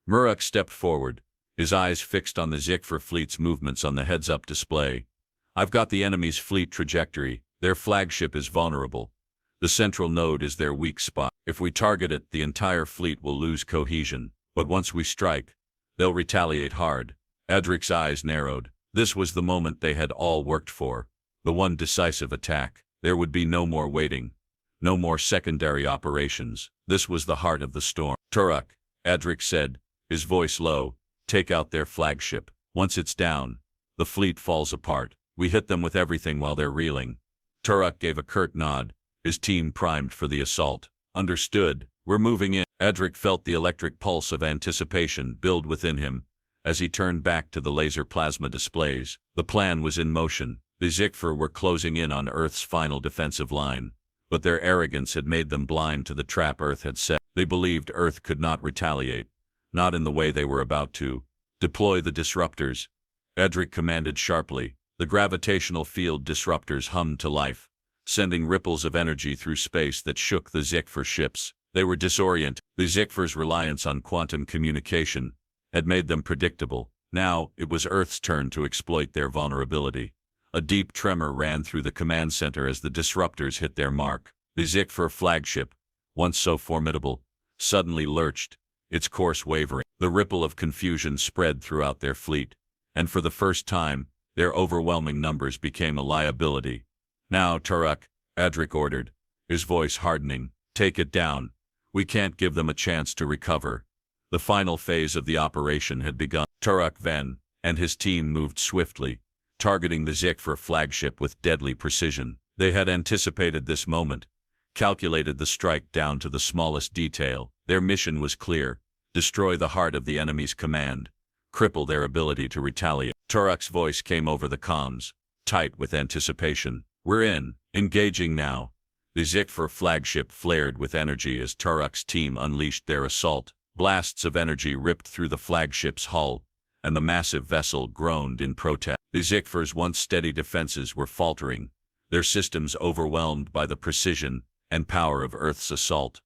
Murak stepped forward, his eyes fixed on the Zakfor fleet's movements on the heads-up display. "I've got the enemy's fleet trajectory. Their flagship is vulnerable. The central node is their weak spot. If we target it, the entire fleet will lose cohesion. But once we strike, they'll retaliate hard." Adric's eyes narrowed. This was the moment they had all worked for, the one decisive attack. There would be no more waiting, no more secondary operations. This was the heart of the storm. "Tarok," Adric said, his voice low, Take out their flagship. Once it's down, the fleet falls apart. We hit them with everything while they're reeling. Turok gave a curt nod, his team primed for the assault. Understood, we're moving in. Adric felt the electric pulse of anticipation build within him as he turned back to the laser plasma displays. The plan was in motion. The Zikfar were closing in on Earth's final defensive line, but their arrogance had made them blind to the trap Earth had set. They believed Earth could not retaliate, not in the way they were about to. Deploy the disruptors, Adric commanded sharply. The gravitational field disruptors hummed to life, sending ripples of energy through space that shook the Zikfar ships. They were disoriented. The Zikfar's reliance on quantum communication had made them predictable. Now, it was Earth's turn to exploit their vulnerability. A deep tremor ran through the command center as the disruptors hit their mark. The Zikfar flagship, once so formidable, suddenly lurched, its course wavering. The ripple of confusion spread throughout their fleet, and for the first time, their overwhelming numbers became a liability. Now, Turok, Adric ordered, his voice hardening, take it down. We can't give them a chance to recover. The final phase of the operation had begun. Turok Ven and his team moved swiftly, targeting the Zikfar flagship with deadly precision. They had anticipated this moment, calculated the strike down to the smallest detail. Their mission was clear: destroy the heart of the enemy's command, cripple their ability to retaliate. Turok's voice came over the comms, tight with anticipation. We're in, engaging now. The Zikfar flagship flared with energy as Turok's team unleashed their assault. Blasts of energy ripped through the flagship's hull, and the massive vessel groaned in protest. The Zikfar's once steady defenses were faltering, their systems overwhelmed by the precision and power of Earth's assault.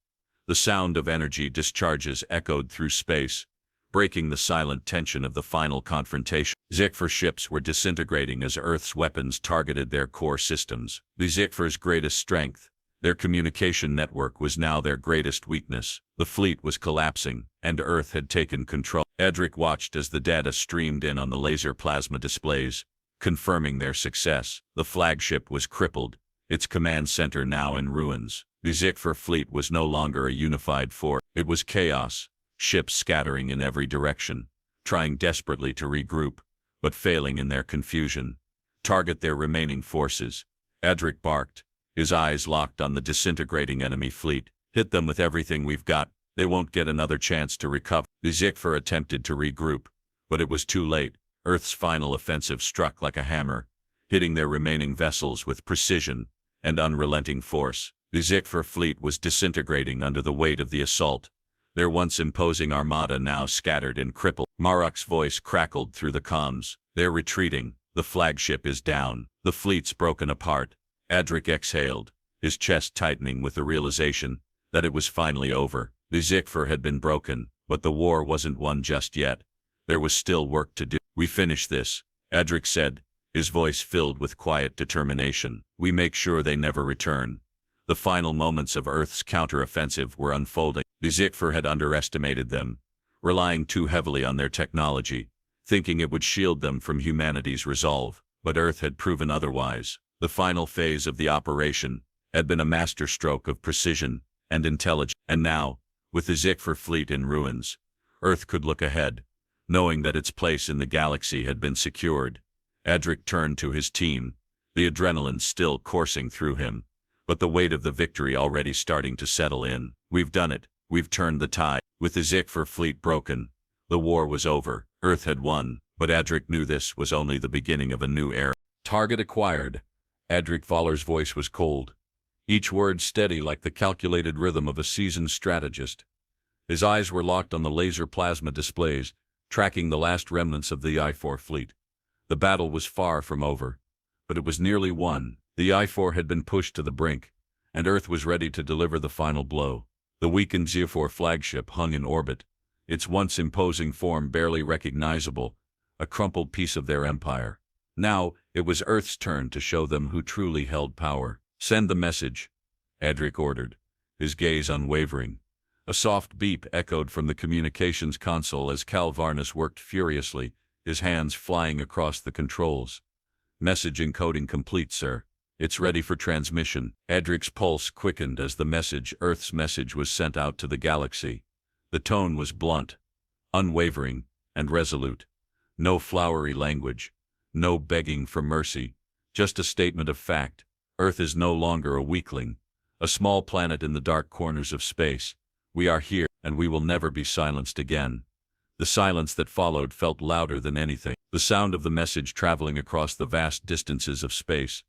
The sound of energy discharges echoed through space, breaking the silent tension of the final confrontation. Zikfar ships were disintegrating as Earth's weapons targeted their core systems. The Zikfar's greatest strength, their communication network, was now their greatest weakness. The fleet was collapsing, and Earth had taken control. Adric watched as the data streamed in on the laser plasma displays, confirming their success. The flagship was crippled, its command center now in ruins. The Zikfar fleet was no longer a unified force. It was chaos, ships scattering in every direction, trying desperately to regroup, but failing in their confusion. Target their remaining forces, Adric barked, his eyes locked on the disintegrating enemy fleet. Hit them with everything we've got. They won't get another chance to recover. The Zikfar attempted to regroup, but it was too late. Earth's final offensive struck like a hammer, hitting their remaining vessels with precision and unrelenting force. The Zikfar fleet was disintegrating under the weight of the assault, their once imposing armada now scattered and crippled. Marok's voice crackled through the comms. They're retreating. The flagship is down. The fleet's broken apart. Adric exhaled, his chest tightening with the realization that it was finally over. The Zikfar had been broken, but the war wasn't won just yet. There was still work to do. We finish this, Adric said, his voice filled with quiet determination. We make sure they never return. The final moments of Earth's counteroffensive were unfolding. The Zikfar had underestimated them, relying too heavily on their technology, thinking it would shield them from humanity's resolve. But Earth had proven otherwise. The final phase of the operation had been a masterstroke of precision and intelligence. And now, with the Zikfar fleet in ruins, Earth could look ahead, knowing that its place in the galaxy had been secured. Adric turned to his team, the adrenaline still coursing through him, but the weight of the victory already starting to settle in. We've done it. We've turned the tide. With the Zikfar fleet broken, the war was over. Earth had won, but Adric knew this was only the beginning of a new era. Target acquired. Adric Voller's voice was cold, each word steady like the calculated rhythm of a seasoned strategist. His eyes were locked on the laser plasma displays, tracking the last remnants of the I-4 fleet. The battle was far from over, but it was nearly won. The I-4 had been pushed to the brink, and Earth was ready to deliver the final blow. The weakened Zikfar flagship hung in orbit, its once imposing form barely recognizable, a crumpled piece of their empire. Now, it was Earth's turn to show them who truly held power. Send the message, Adric ordered, his gaze unwavering. A soft beep echoed from the communications console as Cal Varnas worked furiously, his hands flying across the controls. Message encoding complete, sir. It's ready for transmission. Adric's pulse quickened as the message, Earth's message, was sent out to the galaxy. The tone was blunt, unwavering, and resolute. No flowery language, no begging for mercy, just a statement of fact. Earth is no longer a weakling, a small planet in the dark corners of space. We are here, and we will never be silenced again. The silence that followed felt louder than anything. The sound of the message traveling across the vast distances of space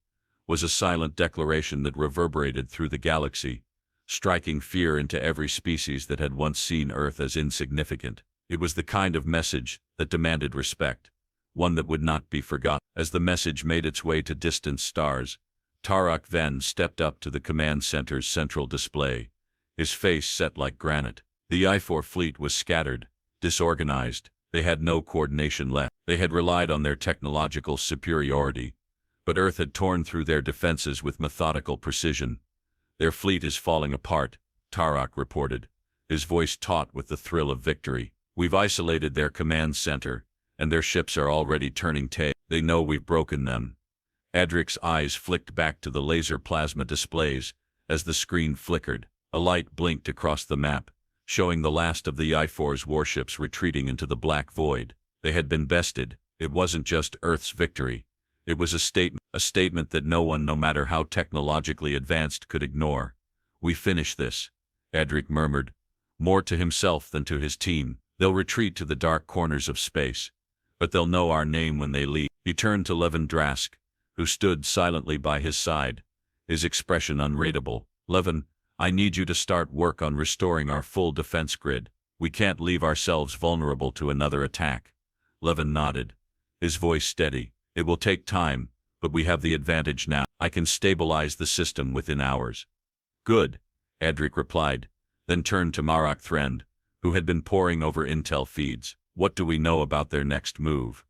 was a silent declaration that reverberated through the galaxy, striking fear into every species that had once seen Earth as insignificant. It was the kind of message that demanded respect, one that would not be forgotten. As the message made its way to distant stars, Tarak Ven stepped up to the command center's central display, his face set like granite. The I-4 fleet was scattered, disorganized. They had no coordination left. They had relied on their technological superiority, but Earth had torn through their defenses with methodical precision. Their fleet is falling apart, Tarak reported, his voice taut with the thrill of victory. We've isolated their command center, and their ships are already turning tail. They know we've broken them. Adric's eyes flicked back to the laser plasma displays as the screen flickered. A light blinked across the map, showing the last of the I-4's warships retreating into the black void. They had been bested. It wasn't just Earth's victory. It was a statement that no one, no matter how technologically advanced, could ignore. We finish this, Adric murmured, more to himself than to his team. They'll retreat to the dark corners of space, but they'll know our name when they leave. He turned to Levin Drask, who stood silently by his side, his expression unreadable. Levin, I need you to start work on restoring our full defense grid. We can't leave ourselves vulnerable to another attack. Levin nodded, his voice steady. It will take time, but we have the advantage now. I can stabilize the system within hours. Good, Adric replied, then turned to Marak Thrend, who had been poring over intel feeds. What do we know about their next move?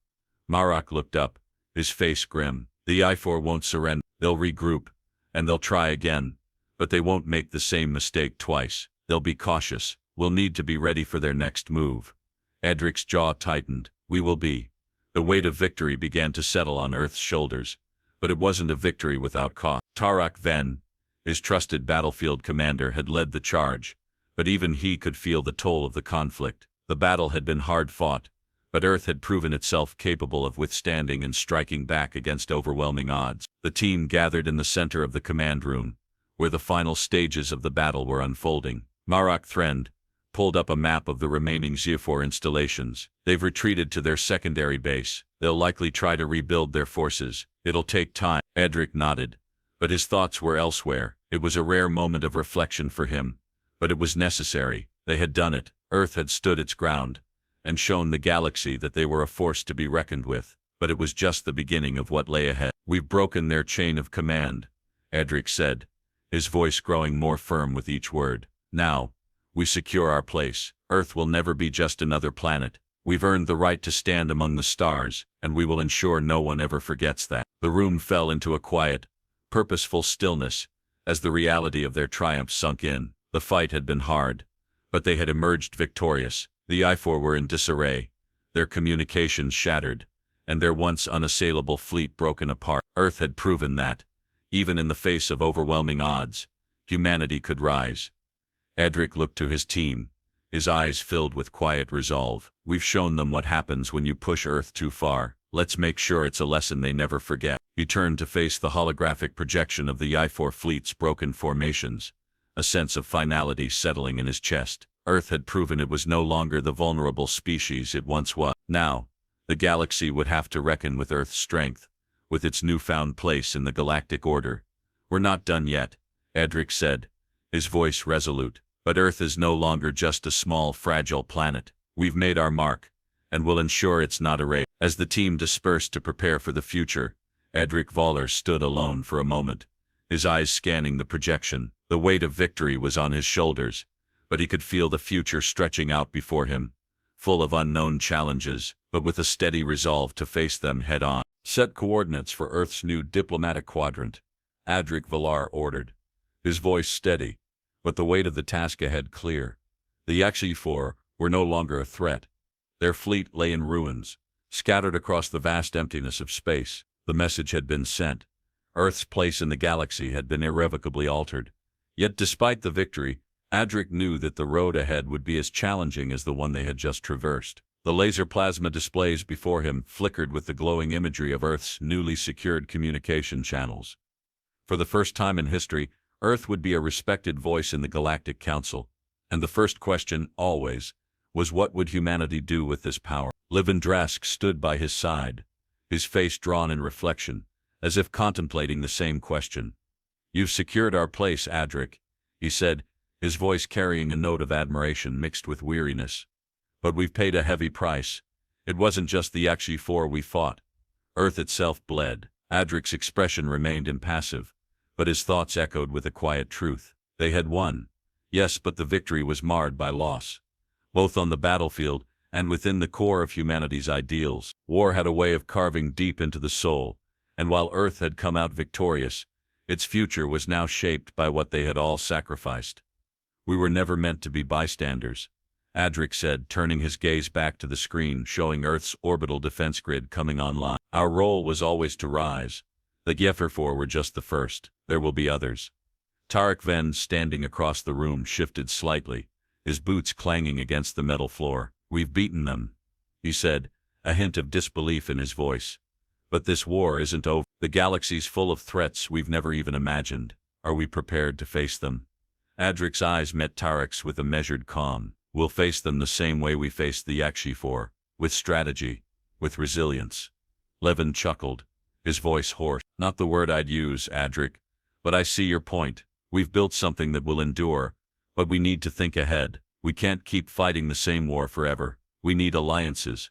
Marak looked up, his face grim. The I-4 won't surrender. They'll regroup, and they'll try again, but they won't make the same mistake twice. They'll be cautious. We'll need to be ready for their next move. Adric's jaw tightened. We will be. The weight of victory began to settle on Earth's shoulders, but it wasn't a victory without cost. Tarak Ven, his trusted battlefield commander, had led the charge, but even he could feel the toll of the conflict. The battle had been hard fought, but Earth had proven itself capable of withstanding and striking back against overwhelming odds. The team gathered in the center of the command room, where the final stages of the battle were unfolding. Marak Thrend pulled up a map of the remaining Z4 installations. They've retreated to their secondary base. They'll likely try to rebuild their forces. It'll take time. Adric nodded, but his thoughts were elsewhere. It was a rare moment of reflection for him, but it was necessary. They had done it. Earth had stood its ground and shown the galaxy that they were a force to be reckoned with, but it was just the beginning of what lay ahead. We've broken their chain of command, Adric said, his voice growing more firm with each word. Now, we secure our place. Earth will never be just another planet. We've earned the right to stand among the stars, and we will ensure no one ever forgets that. The room fell into a quiet, purposeful stillness as the reality of their triumph sunk in. The fight had been hard, but they had emerged victorious. The I-4 were in disarray, their communications shattered, and their once unassailable fleet broken apart. Earth had proven that, even in the face of overwhelming odds, humanity could rise. Adric looked to his team, his eyes filled with quiet resolve. We've shown them what happens when you push Earth too far. Let's make sure it's a lesson they never forget. He turned to face the holographic projection of the I-4 fleet's broken formations, a sense of finality settling in his chest. Earth had proven it was no longer the vulnerable species it once was. Now, the galaxy would have to reckon with Earth's strength, with its newfound place in the galactic order. We're not done yet, Adric said, his voice resolute. But Earth is no longer just a small, fragile planet. We've made our mark, and we'll ensure it's not erased. As the team dispersed to prepare for the future, Adric Voller stood alone for a moment, his eyes scanning the projection. The weight of victory was on his shoulders, but he could feel the future stretching out before him, full of unknown challenges, but with a steady resolve to face them head-on. Set coordinates for Earth's new diplomatic quadrant, Adric Voller ordered, his voice steady, but the weight of the task ahead clear. The I-4 were no longer a threat. Their fleet lay in ruins, scattered across the vast emptiness of space. The message had been sent. Earth's place in the galaxy had been irrevocably altered. Yet despite the victory, Adric knew that the road ahead would be as challenging as the one they had just traversed. The laser plasma displays before him flickered with the glowing imagery of Earth's newly secured communication channels. For the first time in history, Earth would be a respected voice in the Galactic Council, and the first question, always, was what would humanity do with this power? Livendrask stood by his side, his face drawn in reflection, as if contemplating the same question. "You've secured our place, Adric," he said, his voice carrying a note of admiration mixed with weariness. "But we've paid a heavy price. It wasn't just the Akshi-4 we fought. Earth itself bled." Adric's expression remained impassive, but his thoughts echoed with a quiet truth. They had won. Yes, but the victory was marred by loss. Both on the battlefield and within the core of humanity's ideals. War had a way of carving deep into the soul, and while Earth had come out victorious, its future was now shaped by what they had all sacrificed. "We were never meant to be bystanders," Adric said, turning his gaze back to the screen showing Earth's orbital defense grid coming online. "Our role was always to rise. The Geffer-4 were just the first. There will be others." Tarek Ven, standing across the room, shifted slightly, his boots clanging against the metal floor. "We've beaten them," he said, a hint of disbelief in his voice. "But this war isn't over. The galaxy's full of threats we've never even imagined. Are we prepared to face them?" Adric's eyes met Tarek's with a measured calm. "We'll face them the same way we faced the Akshi-4, with strategy, with resilience." Levin chuckled, his voice hoarse. "Not the word I'd use, Adric, but I see your point. We've built something that will endure, but we need to think ahead. We can't keep fighting the same war forever. We need alliances."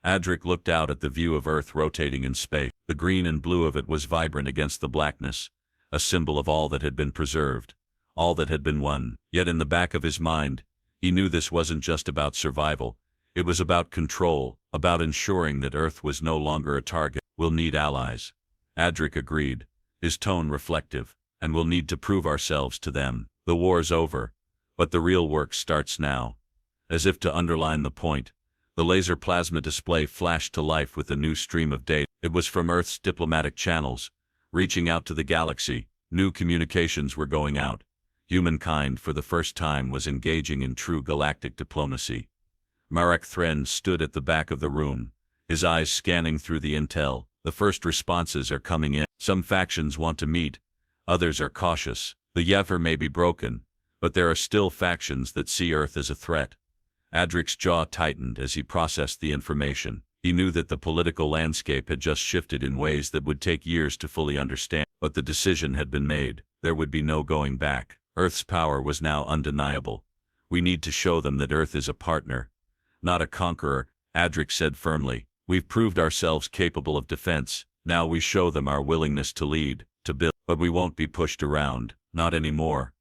Adric looked out at the view of Earth rotating in space. The green and blue of it was vibrant against the blackness, a symbol of all that had been preserved, all that had been won. Yet in the back of his mind, he knew this wasn't just about survival. It was about control, about ensuring that Earth was no longer a target. "We'll need allies," Adric agreed, his tone reflective, "and we'll need to prove ourselves to them. The war's over, but the real work starts now." As if to underline the point, the laser plasma display flashed to life with a new stream of data. It was from Earth's diplomatic channels, reaching out to the galaxy. New communications were going out. Humankind, for the first time, was engaging in true galactic diplomacy. Marek Thren stood at the back of the room, his eyes scanning through the intel. "The first responses are coming in. Some factions want to meet, others are cautious. The Yevher may be broken, but there are still factions that see Earth as a threat." Adric's jaw tightened as he processed the information. He knew that the political landscape had just shifted in ways that would take years to fully understand. But the decision had been made. There would be no going back. Earth's power was now undeniable. "We need to show them that Earth is a partner, not a conqueror," Adric said firmly. "We've proved ourselves capable of defense. Now we show them our willingness to lead, to build. But we won't be pushed around, not anymore."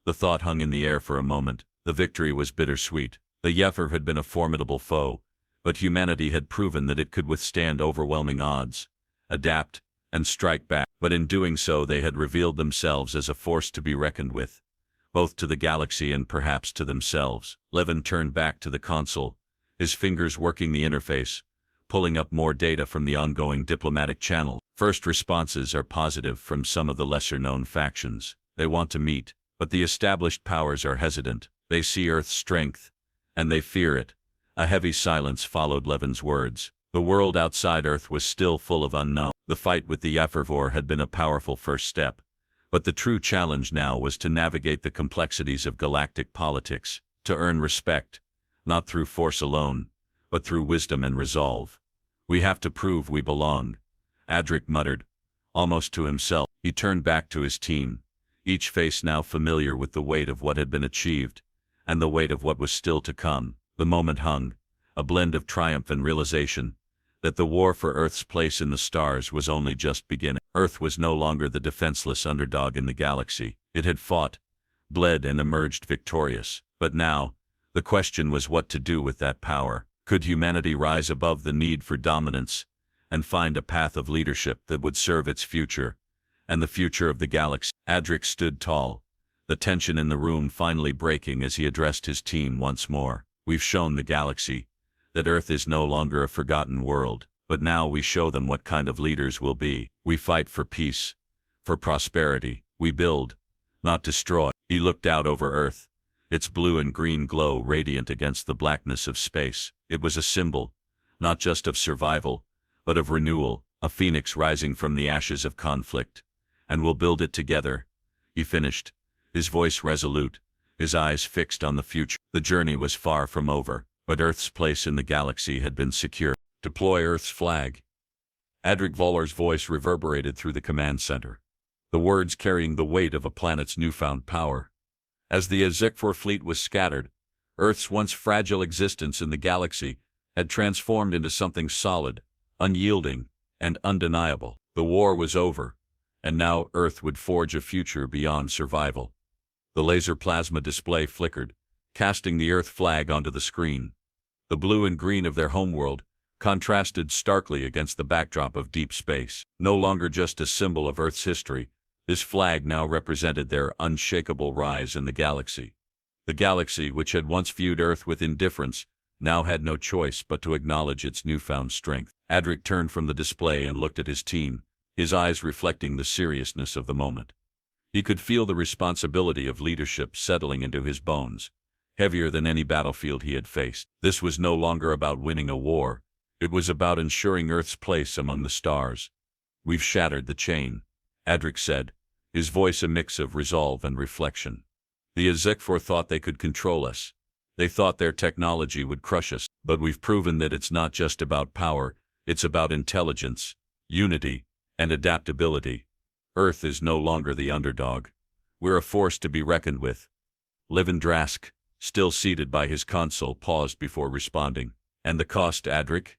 The thought hung in the air for a moment. The victory was bittersweet. The Yevher had been a formidable foe, but humanity had proven that it could withstand overwhelming odds, adapt, and strike back. But in doing so they had revealed themselves as a force to be reckoned with, both to the galaxy and perhaps to themselves. Levin turned back to the console, his fingers working the interface, pulling up more data from the ongoing diplomatic channel. First responses are positive from some of the lesser-known factions. They want to meet, but the established powers are hesitant. They see Earth's strength, and they fear it. A heavy silence followed Levin's words. The world outside Earth was still full of unknown. The fight with the Yevher had been a powerful first step, but the true challenge now was to navigate the complexities of galactic politics, to earn respect, not through force alone, but through wisdom and resolve. "We have to prove we belong," Adric muttered, almost to himself. He turned back to his team, each face now familiar with the weight of what had been achieved, and the weight of what was still to come. The moment hung, a blend of triumph and realization, that the war for Earth's place in the stars was only just beginning. Earth was no longer the defenseless underdog in the galaxy. It had fought, bled, and emerged victorious. But now, the question was what to do with that power. Could humanity rise above the need for dominance, and find a path of leadership that would serve its future, and the future of the galaxy? Adric stood tall, the tension in the room finally breaking as he addressed his team once more. "We've shown the galaxy that Earth is no longer a forgotten world, but now we show them what kind of leaders we'll be. We fight for peace, for prosperity. We build, not destroy." He looked out over Earth, its blue and green glow radiant against the blackness of space. It was a symbol, not just of survival, but of renewal, a phoenix rising from the ashes of conflict. And we'll build it together, he finished, his voice resolute, his eyes fixed on the future. The journey was far from over, but Earth's place in the galaxy had been secure. Deploy Earth's flag. Adric Volar's voice reverberated through the command center, the words carrying the weight of a planet's newfound power. As the Azekfor fleet was scattered, Earth's once fragile existence in the galaxy had transformed into something solid, unyielding, and undeniable. The war was over, and now Earth would forge a future beyond survival. The laser plasma display flickered, casting the Earth flag onto the screen. The blue and green of their homeworld contrasted starkly against the backdrop of deep space. No longer just a symbol of Earth's history, this flag now represented their unshakable rise in the galaxy. The galaxy, which had once viewed Earth with indifference, now had no choice but to acknowledge its newfound strength. Adric turned from the display and looked at his team, his eyes reflecting the seriousness of the moment. He could feel the responsibility of leadership settling into his bones, heavier than any battlefield he had faced. This was no longer about winning a war. It was about ensuring Earth's place among the stars. We've shattered the chain, Adric said, his voice a mix of resolve and reflection. The Azekfor thought they could control us. They thought their technology would crush us, but we've proven that it's not just about power, it's about intelligence, unity, and adaptability. Earth is no longer the underdog. We're a force to be reckoned with. Livin Drask, still seated by his console, paused before responding. And the cost, Adric?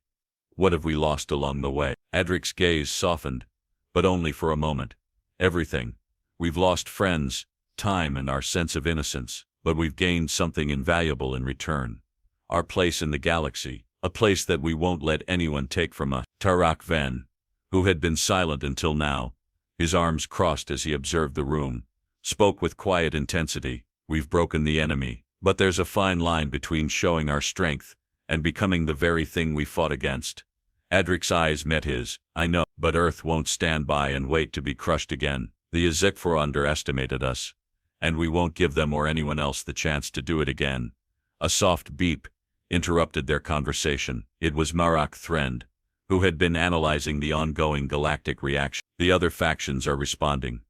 What have we lost along the way? Adric's gaze softened, but only for a moment. Everything. We've lost friends, time, and our sense of innocence, but we've gained something invaluable in return. Our place in the galaxy, a place that we won't let anyone take from us. Tarak Ven, who had been silent until now, his arms crossed as he observed the room, spoke with quiet intensity. We've broken the enemy, but there's a fine line between showing our strength and becoming the very thing we fought against. Adric's eyes met his. I know, but Earth won't stand by and wait to be crushed again. The Azekfor underestimated us, and we won't give them or anyone else the chance to do it again. A soft beep interrupted their conversation. It was Marak Thrend, who had been analyzing the ongoing galactic reaction. The other factions are responding,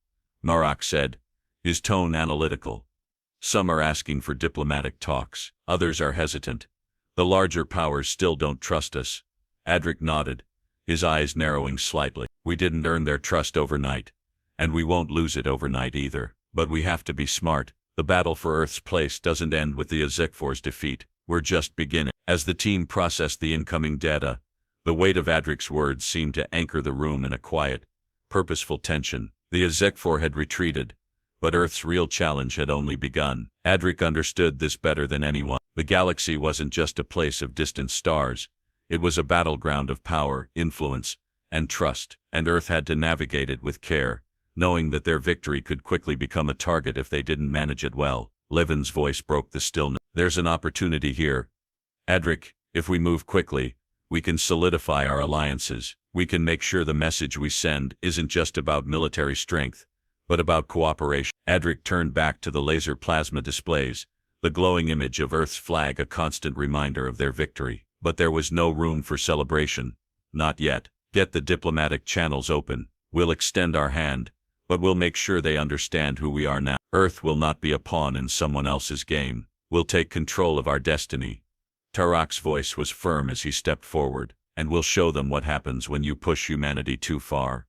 Marak said, his tone analytical. Some are asking for diplomatic talks, others are hesitant. The larger powers still don't trust us. Adric nodded, his eyes narrowing slightly. We didn't earn their trust overnight, and we won't lose it overnight either. But we have to be smart. The battle for Earth's place doesn't end with the Azekfor's defeat. We're just beginning. As the team processed the incoming data, the weight of Adric's words seemed to anchor the room in a quiet, purposeful tension. The Azekfor had retreated, but Earth's real challenge had only begun. Adric understood this better than anyone. The galaxy wasn't just a place of distant stars. It was a battleground of power, influence, and trust, and Earth had to navigate it with care, knowing that their victory could quickly become a target if they didn't manage it well. Levin's voice broke the stillness. There's an opportunity here. Adric, if we move quickly, we can solidify our alliances. We can make sure the message we send isn't just about military strength, but about cooperation. Adric turned back to the laser plasma displays, the glowing image of Earth's flag a constant reminder of their victory. But there was no room for celebration. Not yet. Get the diplomatic channels open. We'll extend our hand, but we'll make sure they understand who we are now. Earth will not be a pawn in someone else's game. We'll take control of our destiny. Tarak's voice was firm as he stepped forward, and we'll show them what happens when you push humanity too far.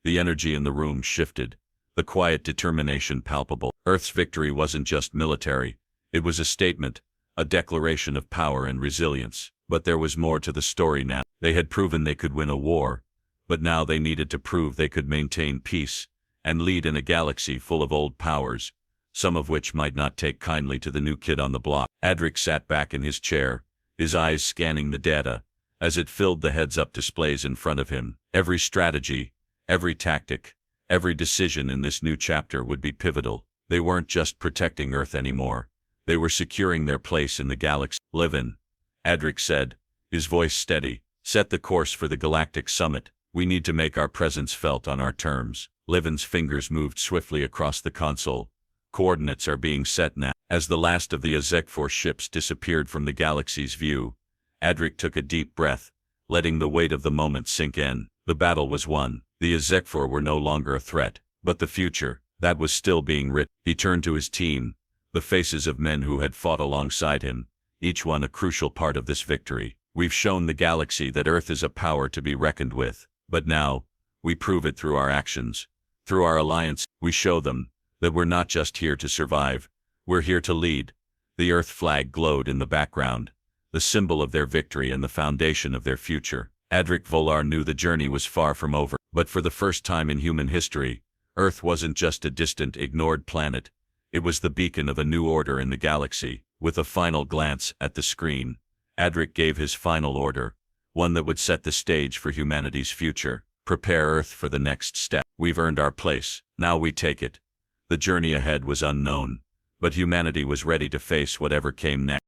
The energy in the room shifted, the quiet determination palpable. Earth's victory wasn't just military. It was a statement, a declaration of power and resilience. But there was more to the story now. They had proven they could win a war, but now they needed to prove they could maintain peace and lead in a galaxy full of old powers, some of which might not take kindly to the new kid on the block. Adric sat back in his chair, his eyes scanning the data as it filled the heads-up displays in front of him. Every strategy, every tactic, every decision in this new chapter would be pivotal. They weren't just protecting Earth anymore. They were securing their place in the galaxy. Livin, Adric said, his voice steady, set the course for the Galactic Summit. We need to make our presence felt on our terms. Livin's fingers moved swiftly across the console. Coordinates are being set now. As the last of the Azekfor ships disappeared from the galaxy's view, Adric took a deep breath, letting the weight of the moment sink in. The battle was won. The Ezekfor were no longer a threat, but the future, that was still being written. He turned to his team, the faces of men who had fought alongside him, each one a crucial part of this victory. We've shown the galaxy that Earth is a power to be reckoned with, but now, we prove it through our actions. Through our alliance, we show them that we're not just here to survive, we're here to lead. The Earth flag glowed in the background, the symbol of their victory and the foundation of their future. Adric Volar knew the journey was far from over, but for the first time in human history, Earth wasn't just a distant, ignored planet. It was the beacon of a new order in the galaxy. With a final glance at the screen, Adric gave his final order, one that would set the stage for humanity's future. Prepare Earth for the next step. We've earned our place, now we take it. The journey ahead was unknown, but humanity was ready to face whatever came next.